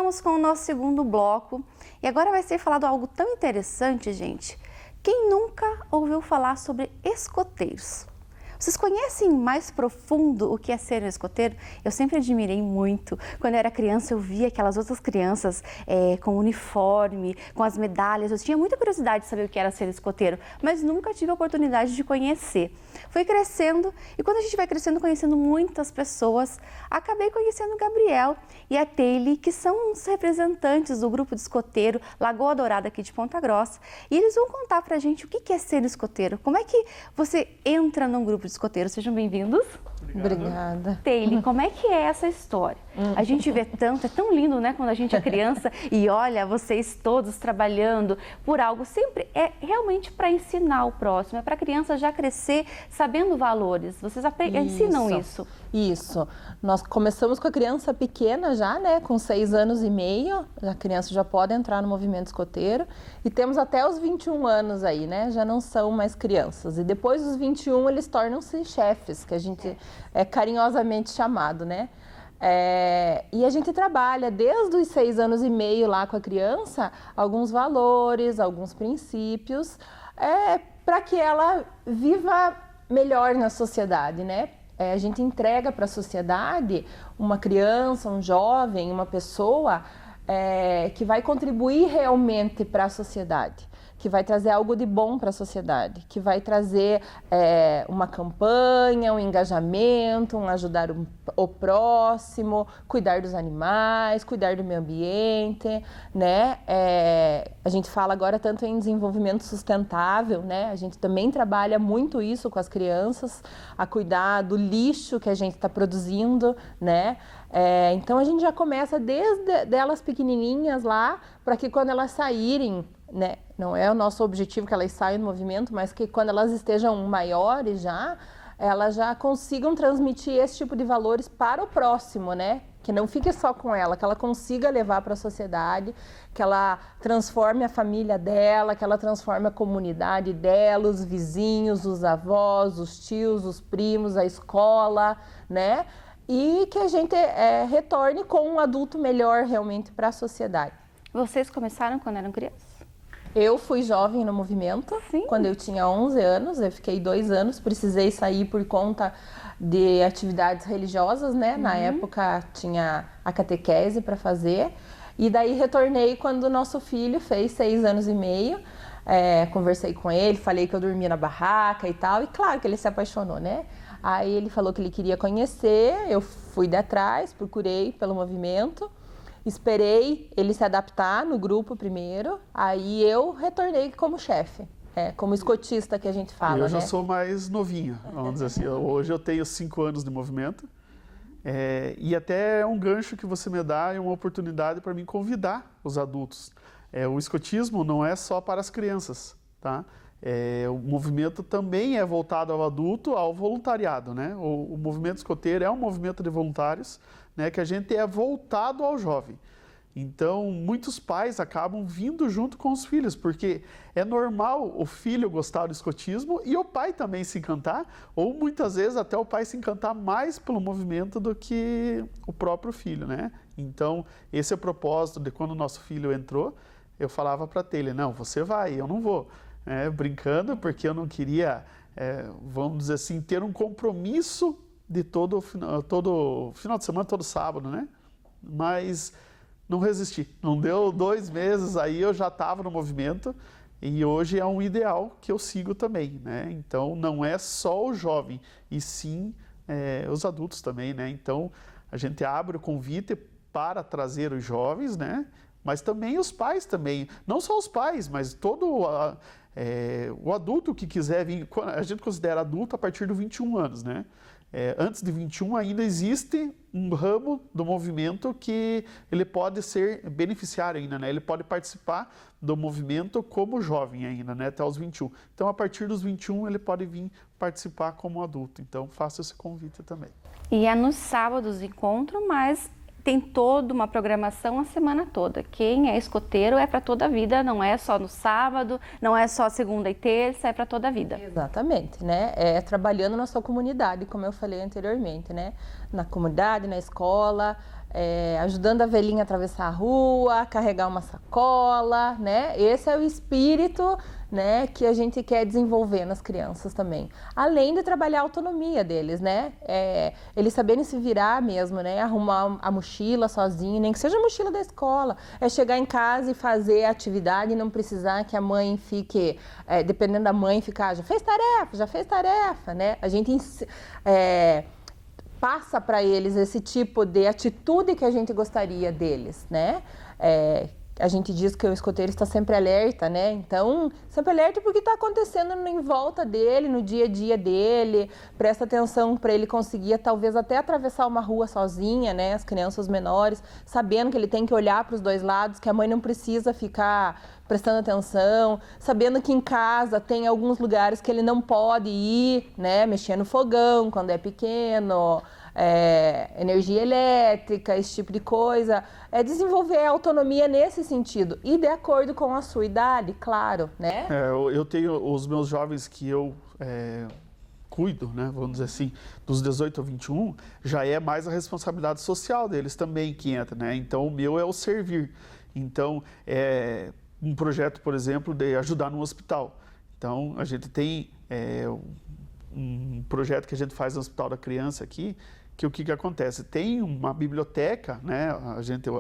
voltamos com o nosso segundo bloco e agora vai ser falado algo tão interessante, gente. Quem nunca ouviu falar sobre escoteiros? Vocês conhecem mais profundo o que é ser um escoteiro? Eu sempre admirei muito. Quando eu era criança, eu via aquelas outras crianças com uniforme, com as medalhas. Eu tinha muita curiosidade de saber o que era ser escoteiro, mas nunca tive a oportunidade de conhecer. Fui crescendo e quando a gente vai crescendo, conhecendo muitas pessoas, acabei conhecendo o Gabriel e a Teile, que são os representantes do grupo de escoteiro Lagoa Dourada aqui de Ponta Grossa. E eles vão contar pra gente o que é ser escoteiro. Como é que você entra num grupo de escoteiros? Sejam bem-vindos. Obrigada. Teile, como é que é essa história? A gente vê tanto, é tão lindo, né, quando a gente é criança e olha vocês todos trabalhando por algo, sempre é realmente para ensinar o próximo, é para a criança já crescer sabendo valores. Vocês ensinam isso? Isso. Nós começamos com a criança pequena já, né, com 6 anos e meio, a criança já pode entrar no movimento escoteiro e temos até os 21 anos aí, né, já não são mais crianças. E depois dos 21 eles tornam-se chefes, que a gente é carinhosamente chamado, né? E a gente trabalha desde os 6 anos e meio lá com a criança, alguns valores, alguns princípios, para que ela viva melhor na sociedade, né? A gente entrega para a sociedade uma criança, um jovem, uma pessoa que vai contribuir realmente para a sociedade, que vai trazer algo de bom para a sociedade, que vai trazer uma campanha, um engajamento, um ajudar o próximo, cuidar dos animais, cuidar do meio ambiente, né? A gente fala agora tanto em desenvolvimento sustentável, né? A gente também trabalha muito isso com as crianças, a cuidar do lixo que a gente está produzindo, né? Então a gente já começa desde delas pequenininhas lá, para que quando elas saírem, né, não é o nosso objetivo que elas saiam do movimento, mas que quando elas estejam maiores já, elas já consigam transmitir esse tipo de valores para o próximo, né? Que não fique só com ela, que ela consiga levar para a sociedade, que ela transforme a família dela, que ela transforme a comunidade dela, os vizinhos, os avós, os tios, os primos, a escola, né? E que a gente retorne com um adulto melhor realmente para a sociedade. Vocês começaram quando eram crianças? Eu fui jovem no movimento. Sim. Quando eu tinha 11 anos, eu fiquei 2 anos, precisei sair por conta de atividades religiosas, né? Na época tinha a catequese para fazer. E daí retornei quando o nosso filho fez 6 anos e meio. Conversei com ele, falei que eu dormia na barraca e tal. E claro que ele se apaixonou, né? Aí ele falou que ele queria conhecer, eu fui de atrás, procurei pelo movimento. Esperei ele se adaptar no grupo primeiro, aí eu retornei como chefe, como escotista que a gente fala, Eu já né? sou mais novinho, vamos dizer assim. Hoje eu tenho 5 anos de movimento e até é um gancho que você me dá, é uma oportunidade para mim convidar os adultos. O escotismo não é só para as crianças, tá? O movimento também é voltado ao adulto, ao voluntariado, né? O movimento escoteiro é um movimento de voluntários, né, que a gente é voltado ao jovem. Então, muitos pais acabam vindo junto com os filhos, porque é normal o filho gostar do escotismo e o pai também se encantar, ou muitas vezes até o pai se encantar mais pelo movimento do que o próprio filho, né? Então, esse é o propósito de quando o nosso filho entrou, eu falava para ele, não, você vai, eu não vou. Brincando, porque eu não queria, vamos dizer assim, ter um compromisso de todo final de semana, todo sábado, né? Mas não resisti. Não deu 2 meses, aí eu já estava no movimento e hoje é um ideal que eu sigo também, né? Então não é só o jovem, e sim os adultos também, né? Então a gente abre o convite para trazer os jovens, né? Mas também os pais também, não só os pais, mas todo o adulto que quiser vir, a gente considera adulto a partir de 21 anos, né? Antes de 21 ainda existe um ramo do movimento que ele pode ser beneficiário ainda, né? Ele pode participar do movimento como jovem ainda, né? Até os 21. Então, a partir dos 21, ele pode vir participar como adulto. Então, faça esse convite também. E é nos sábados encontro, mas tem toda uma programação a semana toda. Quem é escoteiro é para toda a vida, não é só no sábado, não é só segunda e terça, é para toda a vida. Exatamente, né? Trabalhando na sua comunidade, como eu falei anteriormente, né? Na comunidade, na escola, ajudando a velhinha a atravessar a rua, carregar uma sacola, né? Esse é o espírito, né, que a gente quer desenvolver nas crianças também. Além de trabalhar a autonomia deles, né? Eles saberem se virar mesmo, né? Arrumar a mochila sozinho, nem que seja a mochila da escola. É chegar em casa e fazer a atividade e não precisar que a mãe fique, dependendo da mãe, ficar, já fez tarefa, né? A gente passa para eles esse tipo de atitude que a gente gostaria deles, né? A gente diz que o escoteiro está sempre alerta, né? Então, sempre alerta porque está acontecendo em volta dele, no dia a dia dele. Presta atenção para ele conseguir, talvez, até atravessar uma rua sozinha, né? As crianças menores, sabendo que ele tem que olhar para os dois lados, que a mãe não precisa ficar prestando atenção, sabendo que em casa tem alguns lugares que ele não pode ir, né? Mexer no fogão quando é pequeno, energia elétrica, esse tipo de coisa. Desenvolver a autonomia nesse sentido e de acordo com a sua idade, claro, né? Eu tenho os meus jovens que eu cuido, né, vamos dizer assim, dos 18 a 21, já é mais a responsabilidade social deles também que entra, né? Então, o meu é o servir. Então, um projeto, por exemplo, de ajudar no hospital. Então, a gente tem um projeto que a gente faz no Hospital da Criança aqui, que o que acontece? Tem uma biblioteca, né,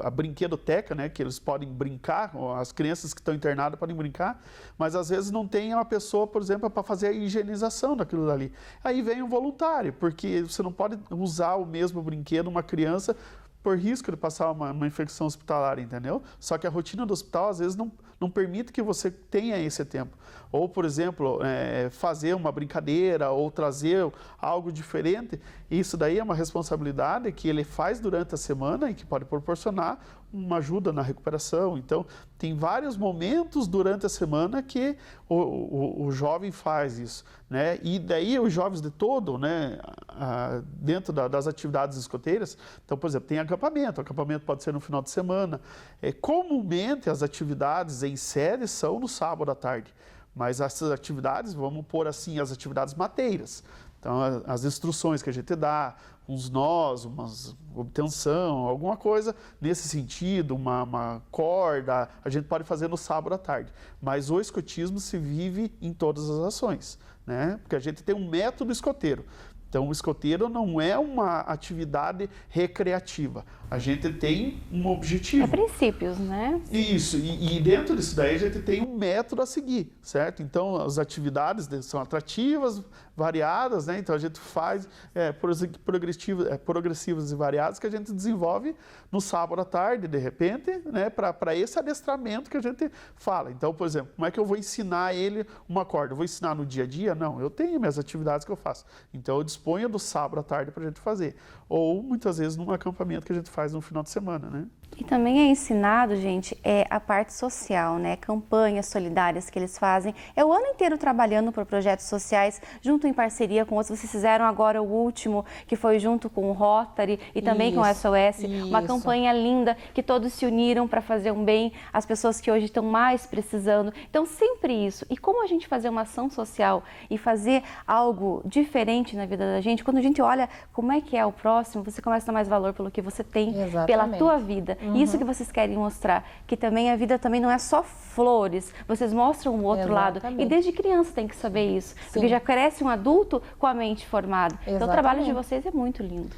a brinquedoteca, né, que eles podem brincar, as crianças que estão internadas podem brincar, mas às vezes não tem uma pessoa, por exemplo, para fazer a higienização daquilo dali. Aí vem um voluntário, porque você não pode usar o mesmo brinquedo uma criança por risco de passar uma infecção hospitalar, entendeu? Só que a rotina do hospital, às vezes, não permite que você tenha esse tempo. Ou, por exemplo, fazer uma brincadeira ou trazer algo diferente. Isso daí é uma responsabilidade que ele faz durante a semana e que pode proporcionar uma ajuda na recuperação. Então, tem vários momentos durante a semana que o jovem faz isso, né? E daí os jovens de todo, né, dentro das atividades escoteiras, então, por exemplo, tem acampamento. O acampamento pode ser no final de semana. Comumente, as atividades em série são no sábado à tarde. Mas essas atividades, vamos pôr assim, as atividades mateiras. Então, as instruções que a gente dá, uns nós, uma obtenção, alguma coisa nesse sentido, uma corda, a gente pode fazer no sábado à tarde. Mas o escotismo se vive em todas as ações, né? Porque a gente tem um método escoteiro. Então, o escoteiro não é uma atividade recreativa. A gente tem um objetivo. Princípios, né? Isso. E dentro disso daí, a gente tem um método a seguir, certo? Então, as atividades são atrativas, variadas, né? Então, a gente faz progressivas e variadas que a gente desenvolve no sábado à tarde, de repente, né? Para esse adestramento que a gente fala. Então, por exemplo, como é que eu vou ensinar ele uma corda? Eu vou ensinar no dia a dia? Não, eu tenho minhas atividades que eu faço. Então, eu disponho do sábado à tarde para a gente fazer. Ou, muitas vezes, num acampamento que a gente faz no final de semana, né? E também é ensinado, gente, a parte social, né? Campanhas solidárias que eles fazem. É o ano inteiro trabalhando por projetos sociais, junto em parceria com outros. Vocês fizeram agora o último, que foi junto com o Rotary e também com o SOS. Uma campanha linda, que todos se uniram para fazer um bem às pessoas que hoje estão mais precisando. Então, sempre isso. E como a gente fazer uma ação social e fazer algo diferente na vida da gente, quando a gente olha como é que é o próximo, você começa a dar mais valor pelo que você tem, pela tua vida. Isso que vocês querem mostrar, que também a vida também não é só flores, vocês mostram o outro lado. E desde criança tem que saber isso, porque já cresce um adulto com a mente formada. Então o trabalho de vocês é muito lindo.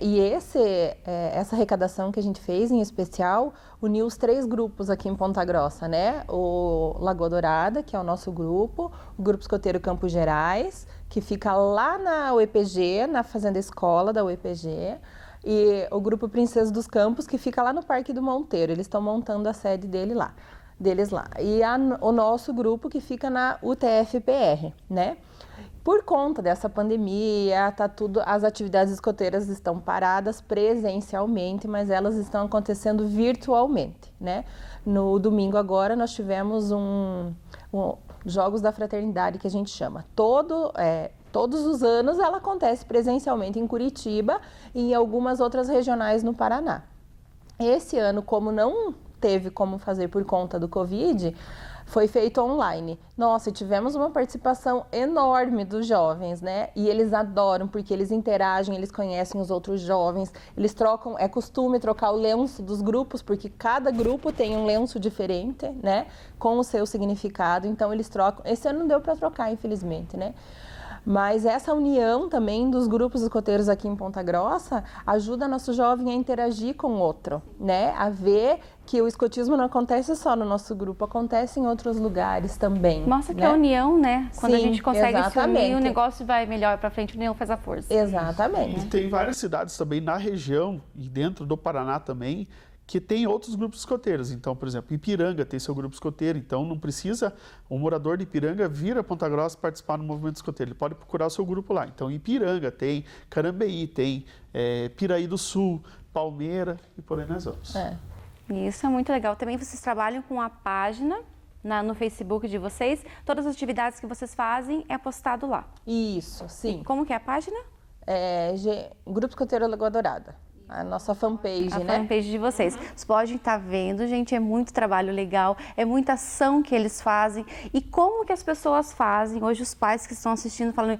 E essa arrecadação que a gente fez, em especial, uniu os 3 grupos aqui em Ponta Grossa, né? O Lagoa Dourada, que é o nosso grupo, o Grupo Escoteiro Campos Gerais, que fica lá na UEPG, na Fazenda Escola da UEPG, e o Grupo Princesa dos Campos, que fica lá no Parque do Monteiro. Eles estão montando a sede deles lá. E o nosso grupo, que fica na UTF-PR, né? Por conta dessa pandemia, as atividades escoteiras estão paradas presencialmente, mas elas estão acontecendo virtualmente, né? No domingo agora nós tivemos Jogos da Fraternidade, que a gente chama. Todos os anos ela acontece presencialmente em Curitiba e em algumas outras regionais no Paraná. Esse ano, como não teve como fazer por conta do Covid, foi feito online. Nossa, tivemos uma participação enorme dos jovens, né? E eles adoram, porque eles interagem, eles conhecem os outros jovens, eles trocam, é costume trocar o lenço dos grupos, porque cada grupo tem um lenço diferente, né? Com o seu significado, então eles trocam. Esse ano não deu para trocar, infelizmente, né? Mas essa união também dos grupos escoteiros aqui em Ponta Grossa ajuda nosso jovem a interagir com o outro, né? A ver que o escotismo não acontece só no nosso grupo, acontece em outros lugares também. Mostra que né? é união, né? Quando a Sim, gente consegue se exatamente. unir, o negócio vai melhor para frente, a união faz a força. Exatamente. E tem várias cidades também na região e dentro do Paraná também que tem outros grupos escoteiros. Então, por exemplo, Ipiranga tem seu grupo escoteiro, então não precisa um morador de Ipiranga vir a Ponta Grossa participar do movimento escoteiro, ele pode procurar o seu grupo lá. Então, Ipiranga tem, Carambeí tem, Piraí do Sul, Palmeira e por aí nós vamos. Isso é muito legal. Também vocês trabalham com a página no Facebook de vocês, todas as atividades que vocês fazem é postado lá. Isso, sim. Como que é a página? Grupo Escoteiro Lagoa Dourada. A nossa fanpage, a né? fanpage de vocês. Vocês podem estar vendo, gente, é muito trabalho legal, é muita ação que eles fazem. E como que as pessoas fazem? Hoje os pais que estão assistindo falando,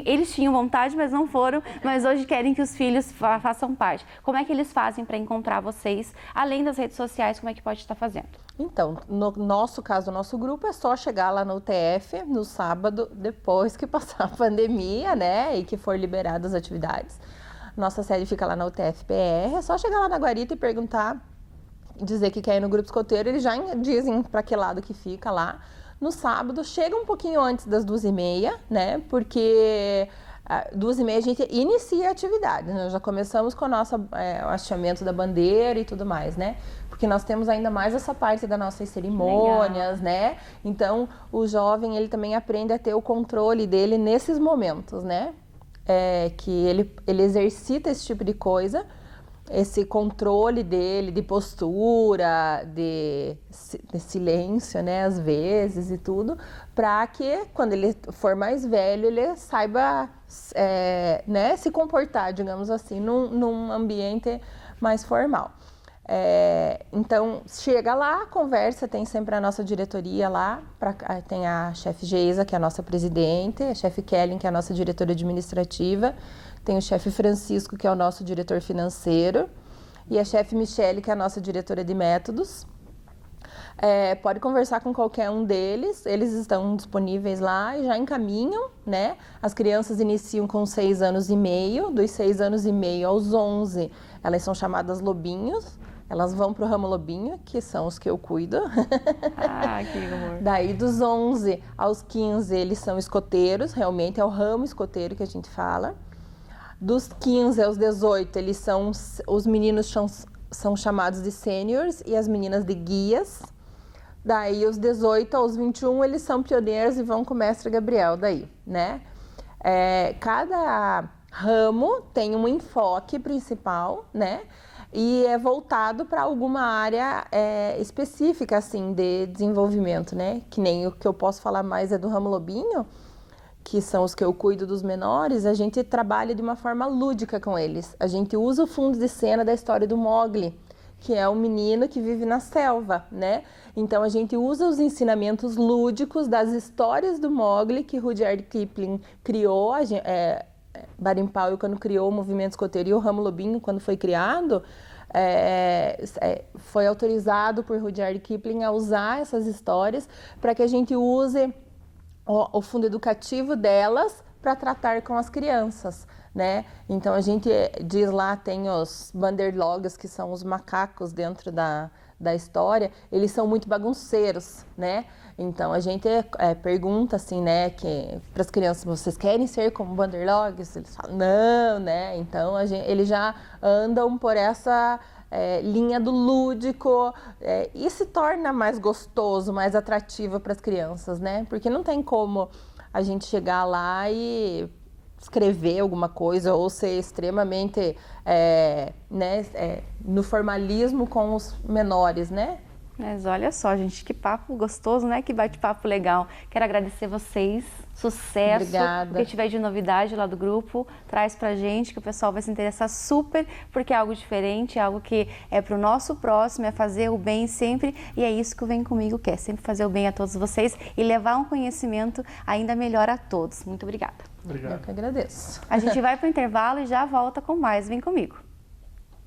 eles tinham vontade, mas não foram, mas hoje querem que os filhos façam parte. Como é que eles fazem para encontrar vocês? Além das redes sociais, como é que pode estar fazendo? Então, no nosso caso, o nosso grupo é só chegar lá no UTF no sábado, depois que passar a pandemia, né? E que for liberadas as atividades. Nossa sede fica lá na UTF-PR, é só chegar lá na Guarita e perguntar, dizer que quer ir no grupo escoteiro, eles já dizem para que lado que fica lá. No sábado, chega um pouquinho antes das 2h30, né, porque 2h30 a gente inicia a atividade, nós já começamos com o hasteamento da bandeira e tudo mais, né, porque nós temos ainda mais essa parte das nossas cerimônias, né, então o jovem, ele também aprende a ter o controle dele nesses momentos, né, que ele exercita esse tipo de coisa, esse controle dele, de postura, de silêncio, né, às vezes e tudo, para que quando ele for mais velho, ele saiba né, se comportar, digamos assim, num ambiente mais formal. Então, chega lá, conversa, tem sempre a nossa diretoria lá, tem a chefe Geisa, que é a nossa presidente, a chefe Kellen, que é a nossa diretora administrativa, tem o chefe Francisco, que é o nosso diretor financeiro, e a chefe Michele, que é a nossa diretora de métodos. Pode conversar com qualquer um deles, eles estão disponíveis lá e já encaminham, né? As crianças iniciam com 6 anos e meio, dos 6 anos e meio aos 11, elas são chamadas lobinhos. Elas vão para o ramo lobinho, que são os que eu cuido. Ah, que amor. Daí, dos 11 aos 15, eles são escoteiros, realmente é o ramo escoteiro que a gente fala. Dos 15 aos 18, os meninos são chamados de sêniors e as meninas de guias. Daí, os 18 aos 21, eles são pioneiros e vão com o mestre Gabriel daí, né? Cada ramo tem um enfoque principal, né? E é voltado para alguma área específica, assim, de desenvolvimento, né? Que nem o que eu posso falar mais é do ramo lobinho, que são os que eu cuido dos menores, a gente trabalha de uma forma lúdica com eles. A gente usa o fundo de cena da história do Mowgli, que é um menino que vive na selva, né? Então, a gente usa os ensinamentos lúdicos das histórias do Mowgli, que Rudyard Kipling criou, Baden Powell, quando criou o movimento escoteiro, e o ramo lobinho, quando foi criado, foi autorizado por Rudyard Kipling a usar essas histórias para que a gente use o fundo educativo delas para tratar com as crianças, né? Então, a gente diz lá, tem os Banderlogs, que são os macacos dentro da história, eles são muito bagunceiros, né? Então, a gente pergunta assim, né, para as crianças, vocês querem ser como Banderlogs? Eles falam, não, né? Então, eles já andam por essa linha do lúdico e se torna mais gostoso, mais atrativo para as crianças, né? Porque não tem como a gente chegar lá e escrever alguma coisa ou ser extremamente no formalismo com os menores, né? Mas olha só, gente, que papo gostoso, né? Que bate-papo legal. Quero agradecer vocês Sucesso. Obrigada. O que tiver de novidade lá do grupo, traz pra gente, que o pessoal vai se interessar super, porque é algo diferente, é algo que é pro nosso próximo, é fazer o bem sempre, e é isso que o Vem Comigo quer, sempre fazer o bem a todos vocês e levar um conhecimento ainda melhor a todos. Muito obrigada. Obrigado. Eu que agradeço. A gente vai pro intervalo e já volta com mais. Vem comigo.